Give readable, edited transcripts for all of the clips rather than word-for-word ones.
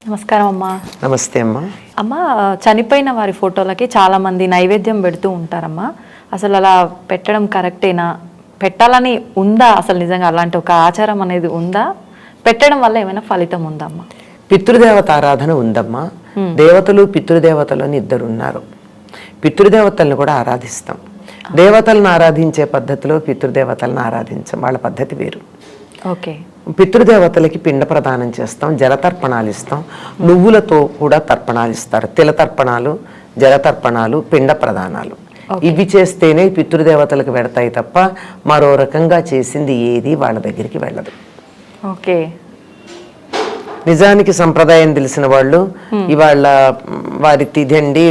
నమస్కారం అమ్మా. నమస్తే అమ్మా. అమ్మ, చనిపోయిన వారి ఫోటోలకి చాలా మంది నైవేద్యం పెడుతూ ఉంటారమ్మా. అసలు అలా పెట్టడం కరెక్టేనా? పెట్టాలని ఉందా? అసలు నిజంగా అలాంటి ఒక ఆచారం అనేది ఉందా? పెట్టడం వల్ల ఏమైనా ఫలితం ఉందా అమ్మా? పితృదేవత ఆరాధన ఉందమ్మా. దేవతలు పితృదేవతలు అని ఇద్దరు ఉన్నారు. పితృదేవతలను కూడా ఆరాధిస్తాం. దేవతలను ఆరాధించే పద్ధతిలో పితృదేవతలను ఆరాధించాం. వాళ్ళ పద్ధతి వేరు. ఓకే. పితృదేవతలకి పిండ ప్రదానం చేస్తాం, జలతర్పణాలు ఇస్తాం. నువ్వులతో కూడా తర్పణాలు ఇస్తారు. తిలతర్పణాలు, జలతర్పణాలు, పిండ ప్రదానాలు. ఇవి చేస్తేనే పితృదేవతలకు వెడతాయి తప్ప మరో రకంగా చేసింది ఏది వాళ్ళ దగ్గరికి వెళ్ళదు. ఓకే. నిజానికి సంప్రదాయం తెలిసిన వాళ్ళు ఇవాళ వారి తిథి అండి,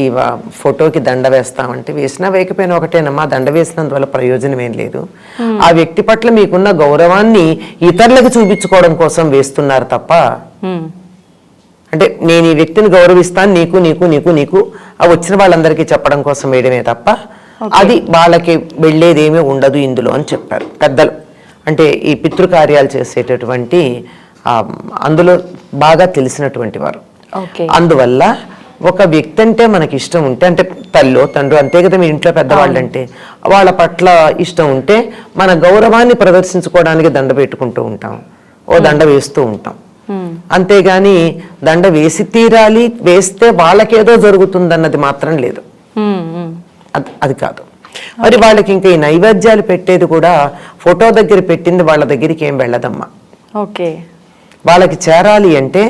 ఈ ఫోటోకి దండ వేస్తామంటే వేసినా వేయకపోయినా ఒకటేనమ్మా. దండ వేసినందువల్ల ప్రయోజనం ఏం లేదు. ఆ వ్యక్తి పట్ల మీకున్న గౌరవాన్ని ఇతరులకు చూపించుకోవడం కోసం వేస్తున్నారు తప్ప, అంటే నేను ఈ వ్యక్తిని గౌరవిస్తాను, నీకు నీకు నీకు నీకు ఆ వచ్చిన వాళ్ళందరికీ చెప్పడం కోసం వేయడమే తప్ప అది వాళ్ళకి వెళ్ళేదేమీ ఉండదు ఇందులో అని చెప్పారు పెద్దలు. అంటే ఈ పితృకార్యాలు చేసేటటువంటి అందులో బాగా తెలిసినటువంటి వారు. అందువల్ల ఒక వ్యక్తి అంటే మనకి ఇష్టం ఉంటే, అంటే తల్లో తండ్రి అంతే కదా, మీ ఇంట్లో పెద్దవాళ్ళు అంటే వాళ్ళ పట్ల ఇష్టం ఉంటే మన గౌరవాన్ని ప్రదర్శించుకోవడానికి దండ పెట్టుకుంటూ ఉంటాం, ఓ దండ వేస్తూ ఉంటాం. అంతేగాని దండ వేసి తీరాలి, వేస్తే వాళ్ళకేదో జరుగుతుందన్నది మాత్రం లేదు. అది కాదు. మరి వాళ్ళకి ఇంకా ఈ నైవేద్యాలు పెట్టేది కూడా ఫోటో దగ్గర పెట్టింది వాళ్ళ దగ్గరికి ఏం వెళ్ళదమ్మా. ఓకే. వాళ్ళకి చేరాలి అంటే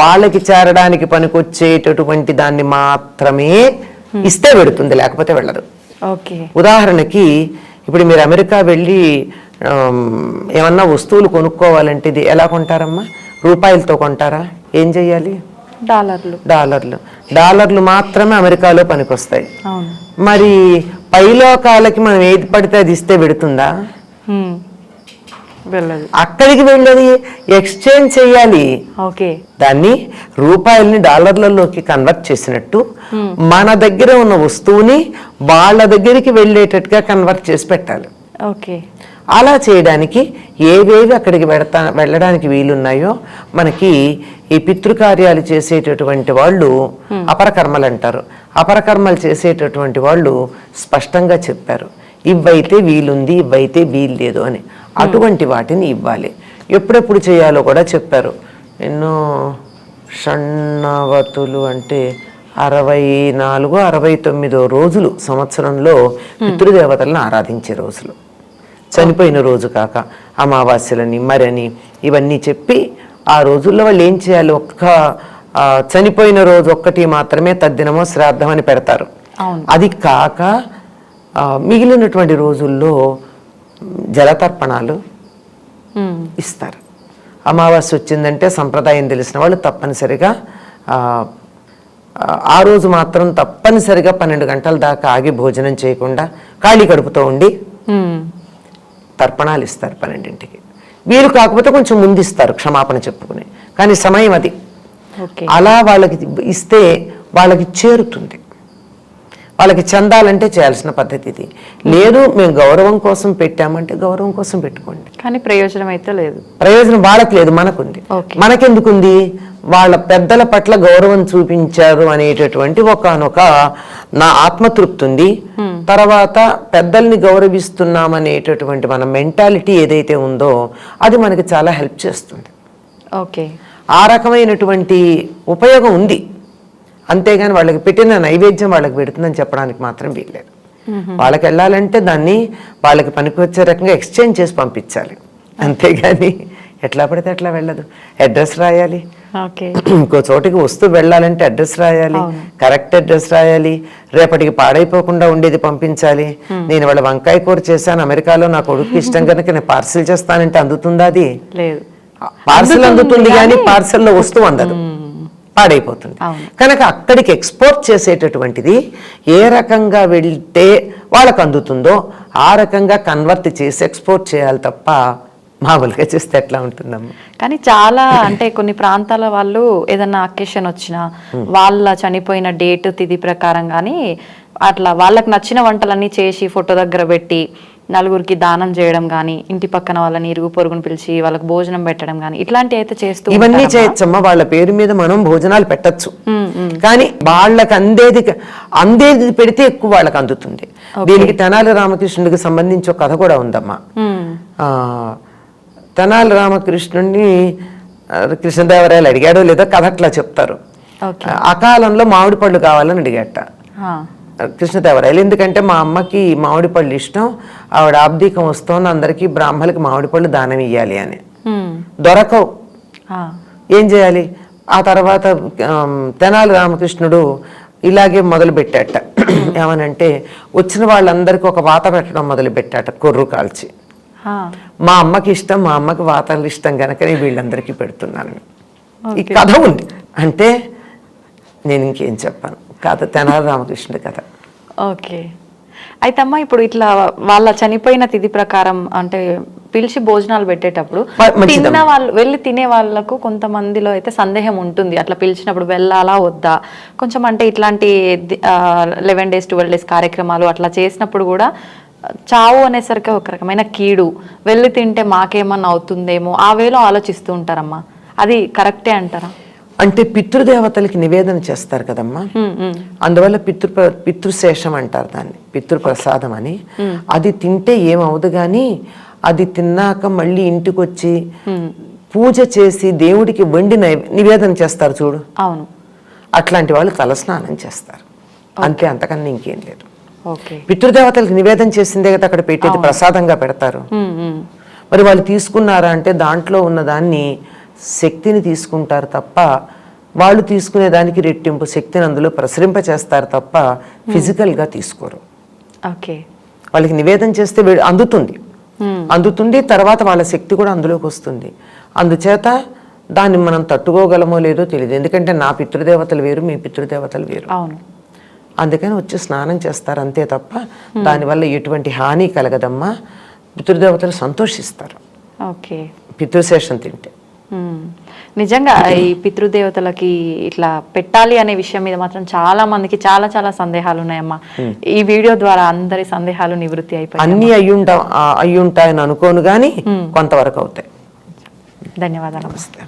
వాళ్ళకి చేరడానికి పనికొచ్చేటటువంటి దాన్ని మాత్రమే ఇస్తే పెడుతుంది, లేకపోతే వెళ్ళదు. ఉదాహరణకి ఇప్పుడు మీరు అమెరికా వెళ్ళి ఏమన్నా వస్తువులు కొనుక్కోవాలంటే ఇది ఎలా కొంటారమ్మా? రూపాయలతో కొంటారా? ఏం చెయ్యాలి? డాలర్లు మాత్రమే అమెరికాలో పనికొస్తాయి. మరి పైలోకాలకి మనం ఏది పడితే అది ఇస్తే పెడుతుందా? అక్కడికి వెళ్ళేది ఎక్స్చేంజ్ చెయ్యాలి. దాన్ని రూపాయల్ని డాలర్లలోకి కన్వర్ట్ చేసినట్టు మన దగ్గర ఉన్న వస్తువుని వాళ్ళ దగ్గరికి వెళ్ళేటట్టుగా కన్వర్ట్ చేసి పెట్టాలి. అలా చేయడానికి ఏవేవి అక్కడికి వెళ్ళడానికి వీలున్నాయో మనకి ఈ పితృకార్యాలు చేసేటటువంటి వాళ్ళు అపరకర్మలు అంటారు. అపరకర్మలు చేసేటటువంటి వాళ్ళు స్పష్టంగా చెప్పారు, ఇవైతే వీలుంది, ఇవైతే వీలు లేదు అని. అటువంటి వాటిని ఇవ్వాలి. ఎప్పుడెప్పుడు చేయాలో కూడా చెప్పారు. ఎన్నో షణ్ణవతులు అంటే 64, 69 రోజులు సంవత్సరంలో పితృదేవతలను ఆరాధించే రోజులు. చనిపోయిన రోజు కాక అమావాస్యలని మరని ఇవన్నీ చెప్పి ఆ రోజుల్లో వాళ్ళు ఏం చేయాలి? చనిపోయిన రోజు ఒక్కటి మాత్రమే తద్దినమో శ్రాద్ధం అని పెడతారు. అది కాక మిగిలినటువంటి రోజుల్లో జలతర్పణాలు ఇస్తారు. అమావాస్య వచ్చిందంటే సంప్రదాయం తెలిసిన వాళ్ళు తప్పనిసరిగా ఆ రోజు మాత్రం తప్పనిసరిగా 12 గంటల దాకా ఆగి భోజనం చేయకుండా ఖాళీ కడుపుతో ఉండి తర్పణాలు ఇస్తారు 12ంటికి. వీలు కాకపోతే కొంచెం ముందు ఇస్తారు క్షమాపణ చెప్పుకుని, కానీ సమయం అది. అలా వాళ్ళకి ఇస్తే వాళ్ళకి చేరుతుంది. వాళ్ళకి చెందాలంటే చేయాల్సిన పద్ధతి ఇది. లేదు మేము గౌరవం కోసం పెట్టామంటే గౌరవం కోసం పెట్టుకోండి, కానీ ప్రయోజనం అయితే లేదు. ప్రయోజనం వాళ్ళకి లేదు, మనకుంది. మనకెందుకుంది? వాళ్ళ పెద్దల పట్ల గౌరవం చూపించారు అనేటటువంటి ఒకనొక నా ఆత్మతృప్తి ఉంది. తర్వాత పెద్దల్ని గౌరవిస్తున్నామనేటటువంటి మన మెంటాలిటీ ఏదైతే ఉందో అది మనకి చాలా హెల్ప్ చేస్తుంది. ఆ రకమైనటువంటి ఉపయోగం ఉంది. అంతేగాని వాళ్ళకి పెట్టిన నైవేద్యం వాళ్ళకి పెడుతుందని చెప్పడానికి మాత్రం వీల్లేదు. వాళ్ళకి వెళ్ళాలంటే దాన్ని వాళ్ళకి పనికొచ్చే రకంగా ఎక్స్చేంజ్ చేసి పంపించాలి, అంతేగాని ఎట్లా పడితే అట్లా వెళ్ళదు. అడ్రస్ రాయాలి, ఇంకో చోటికి వస్తూ వెళ్ళాలంటే అడ్రస్ రాయాలి, కరెక్ట్ అడ్రస్ రాయాలి, రేపటికి పాడైపోకుండా ఉండేది పంపించాలి. నేను వాళ్ళ వంకాయ కూర చేశాను అమెరికాలో, నా కొడుకు ఇష్టం కనుక నేను పార్సిల్ చేస్తానంటే అందుతుందా? అది లేదు. పార్సిల్ అందుతుంది కానీ పార్సిల్లో వస్తువు అందదు, పాడైపోతుంది. కనుక అక్కడికి ఎక్స్పోర్ట్ చేసేటటువంటిది ఏ రకంగా వెళ్తే వాళ్ళకు అందుతుందో ఆ రకంగా కన్వర్ట్ చేసి ఎక్స్పోర్ట్ చేయాలి తప్ప మామూలుగా చేస్తే ఎట్లా ఉంటుందమ్మా. కానీ చాలా అంటే కొన్ని ప్రాంతాల వాళ్ళు ఏదన్నా అకేషన్ వచ్చినా వాళ్ళ చనిపోయిన డేట్ తిథి ప్రకారం కానీ అట్లా వాళ్ళకి నచ్చిన వంటలన్నీ చేసి ఫోటో దగ్గర పెట్టి నలుగురికి దానం చేయడం కానీ, ఇంటి పక్కన వాళ్ళని ఇరుగు పొరుగును పిలిచి వాళ్ళకి భోజనం పెట్టడం కానీ ఇట్లాంటివి అయితే చేస్తూ ఇవన్నీ ఉంటారమ్మా? చేయొచ్చమ్మా. వాళ్ళ పేరు మీద మనం భోజనాలు పెట్టచ్చు, కానీ వాళ్ళకి అందేది పెడితే ఎక్కువ వాళ్ళకి అందుతుంది. దీనికి తెనాలి రామకృష్ణుడికి సంబంధించి ఒక కథ కూడా ఉందమ్మా. తెనాలి రామకృష్ణుడిని కృష్ణదేవరాయలు అడిగాడో లేదో కథ అట్లా చెప్తారు. అకాలంలో మామిడి పళ్ళు కావాలని అడిగాట కృష్ణదేవరాయలు. ఎందుకంటే మా అమ్మకి మామిడి పళ్ళు ఇష్టం, ఆవిడ ఆబ్దీకం వస్తోంది, అందరికీ బ్రాహ్మణులకి మామిడి పళ్ళు దానం ఇయ్యాలి అని. దొరకవు, ఏం చేయాలి? ఆ తర్వాత తెనాలి రామకృష్ణుడు ఇలాగే మొదలు పెట్టాట. ఏమనంటే వచ్చిన వాళ్ళందరికీ ఒక వాత పెట్టడం మొదలు పెట్టాట, కొర్రు కాల్చి. మా అమ్మకి ఇష్టం, మా అమ్మకి వాతాలు ఇష్టం కనుకనే వీళ్ళందరికీ పెడుతున్నాను. ఈ కథ ఉంది. అంటే నేను ఇంకేం చెప్పాను, కథ తెనాలి రామకృష్ణుడి కథ. ఓకే. అయితే అమ్మ ఇప్పుడు ఇట్లా వాళ్ళ చనిపోయిన తిథి ప్రకారం అంటే పిలిచి భోజనాలు పెట్టేటప్పుడు తిన్న వాళ్ళు వెళ్ళి తినే వాళ్ళకు కొంతమందిలో అయితే సందేహం ఉంటుంది, అట్లా పిలిచినప్పుడు వెళ్ళాలా వద్దా. కొంచెం అంటే ఇట్లాంటి 11 days 12 days కార్యక్రమాలు అట్లా చేసినప్పుడు కూడా చావు అనేసరికి ఒక రకమైన కీడు, వెళ్ళి తింటే మాకేమన్నా అవుతుందేమో ఆ వేలో ఆలోచిస్తూ ఉంటారమ్మా. అది కరెక్టే అంటారా? అంటే పితృదేవతలకి నివేదన చేస్తారు కదమ్మా, అందువల్ల పితృశేషం అంటారు దాన్ని, పితృప్రసాదం అని. అది తింటే ఏమవుదు, కానీ అది తిన్నాక మళ్ళీ ఇంటికి వచ్చి పూజ చేసి దేవుడికి వండి నివేదన చేస్తారు చూడు, అవును, అట్లాంటి వాళ్ళు తలస్నానం చేస్తారు అంతే, అంతకన్నా ఇంకేం లేదు. పితృదేవతలకు నివేదన చేసిందే కదా అక్కడ పెట్టేది, ప్రసాదంగా పెడతారు. మరి వాళ్ళు తీసుకున్నారా అంటే దాంట్లో ఉన్న దాన్ని శక్తిని తీసుకుంటారు తప్ప, వాళ్ళు తీసుకునే దానికి రెట్టింపు శక్తిని అందులో ప్రసరింప చేస్తారు తప్ప ఫిజికల్గా తీసుకోరు. వాళ్ళకి నివేదన చేస్తే అందుతుంది, తర్వాత వాళ్ళ శక్తి కూడా అందులోకి వస్తుంది. అందుచేత దాన్ని మనం తట్టుకోగలమో లేదో తెలియదు, ఎందుకంటే నా పితృదేవతలు వేరు, మీ పితృదేవతలు వేరు. అందుకని వచ్చి స్నానం చేస్తారు అంతే తప్ప దానివల్ల ఎటువంటి హాని కలగదమ్మా. పితృదేవతలు సంతోషిస్తారు పితృశేషం తింటే. నిజంగా ఈ పితృదేవతలకి ఇట్లా పెట్టాలి అనే విషయం మీద మాత్రం చాలా మందికి చాలా చాలా సందేహాలు ఉన్నాయమ్మా. ఈ వీడియో ద్వారా అందరి సందేహాలు నివృత్తి అయిపోయాయి. అన్ని అయ్యుంటాయని అనుకోను, కానీ కొంతవరకు అవుతాయి. ధన్యవాదాలు. నమస్తే.